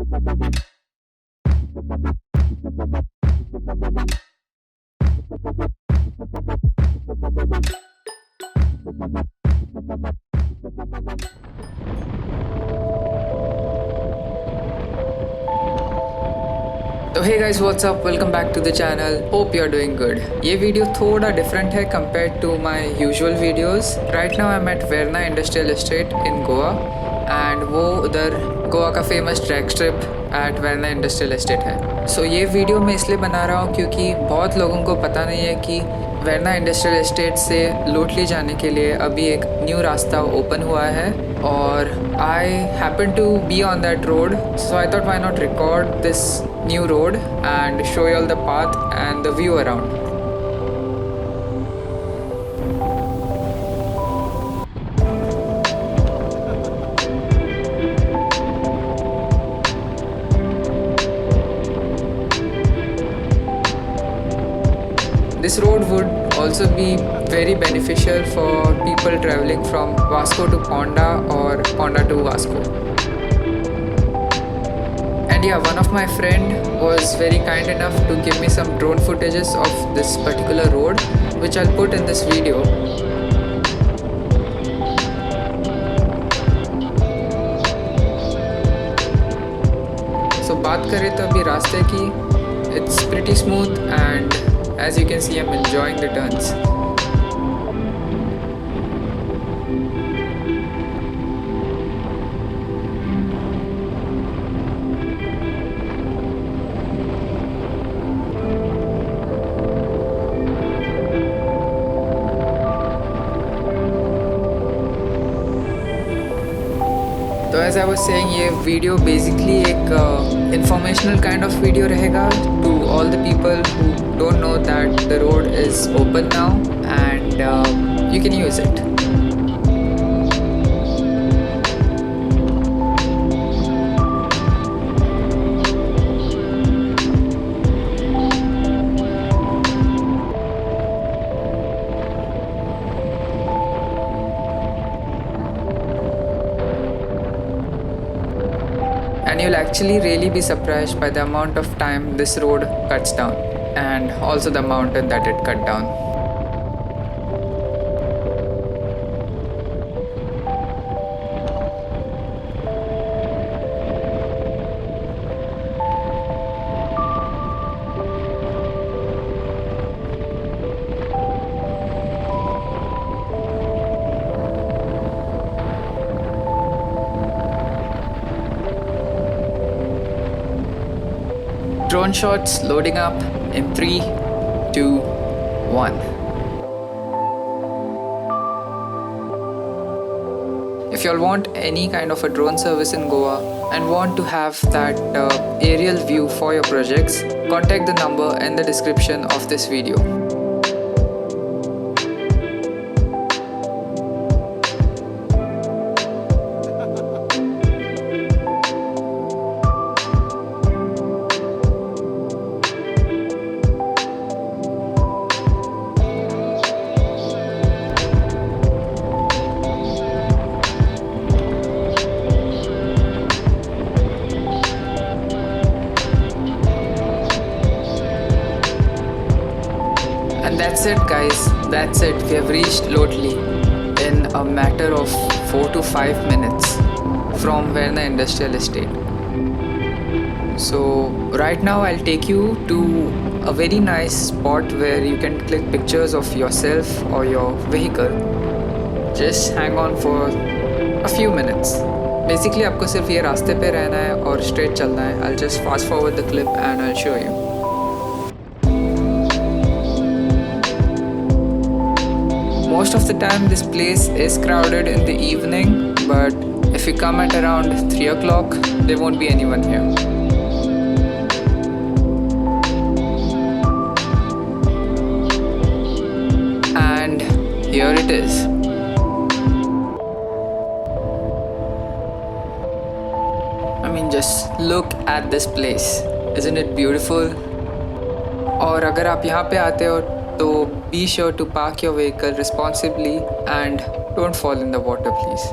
तो hey guys what's up, welcome back to the channel. Hope you are doing good. ये video थोड़ा different है compared to my usual videos. Right now I am at Verna industrial estate in Goa and वो उधर गोवा का famous track strip at Verna industrial estate है। So ये video मैं इसलिए बना रहा हूँ क्योंकि बहुत लोगों को पता नहीं है कि वेरना इंडस्ट्रियल एस्टेट से लोटली जाने के लिए अभी एक न्यू रास्ता ओपन हुआ है और I happen to be on that road, so I thought why not record this new road and show you all the path and the view around. This road would also be very beneficial for people traveling from Vasco to Ponda or Ponda to Vasco. Yeah, one of my friend was very kind enough to give me some drone footages of this particular road, which I'll put in this video. So बात करें तो अभी रास्ते की, it's pretty smooth and as you can see I'm enjoying the turns. तो as I was saying, ये video basically एक informational kind of video रहेगा to all the people who don't know that the road is open now and you can use it. And you'll actually really be surprised by the amount of time this road cuts down and also the mountain that it cut down. Drone shots loading up in 3, 2, 1. If you all want any kind of a drone service in Goa and want to have that aerial view for your projects, contact the number in the description of this video. And that's it guys, that's it. We have reached Loutolim in a matter of 4 to 5 minutes from Verna Industrial Estate. So right now I'll take you to a very nice spot where you can click pictures of yourself or your vehicle. Just hang on for a few minutes. Basically आपको सिर्फ ये रास्ते पे रहना है और straight चलना है. I'll just fast forward the clip and I'll show you. Most of the time this place is crowded in the evening, but if you come at around 3 o'clock, there won't be anyone here. And here it is. I mean, just look at this place. Isn't it beautiful? और अगर आप यहाँ पे आते हो तो be sure to park your vehicle responsibly and don't fall in the water please.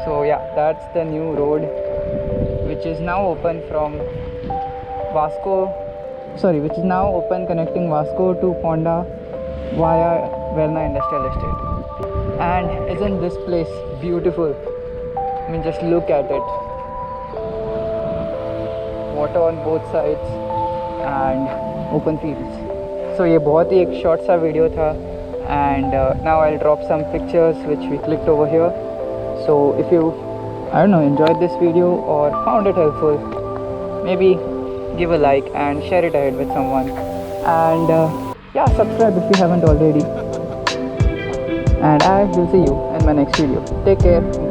So yeah, that's the new road which is now open from which is now open connecting Vasco to Ponda via Verna Industrial Estate. And isn't this place beautiful? I mean, just look at it. Water on both sides and open fields. So ये बहुत ही एक short सा video था, and now I'll drop some pictures which we clicked over here. So if you, I don't know, enjoyed this video or found it helpful, maybe give a like and share it ahead with someone, and yeah, subscribe if you haven't already, and I will see you in my next video. Take care.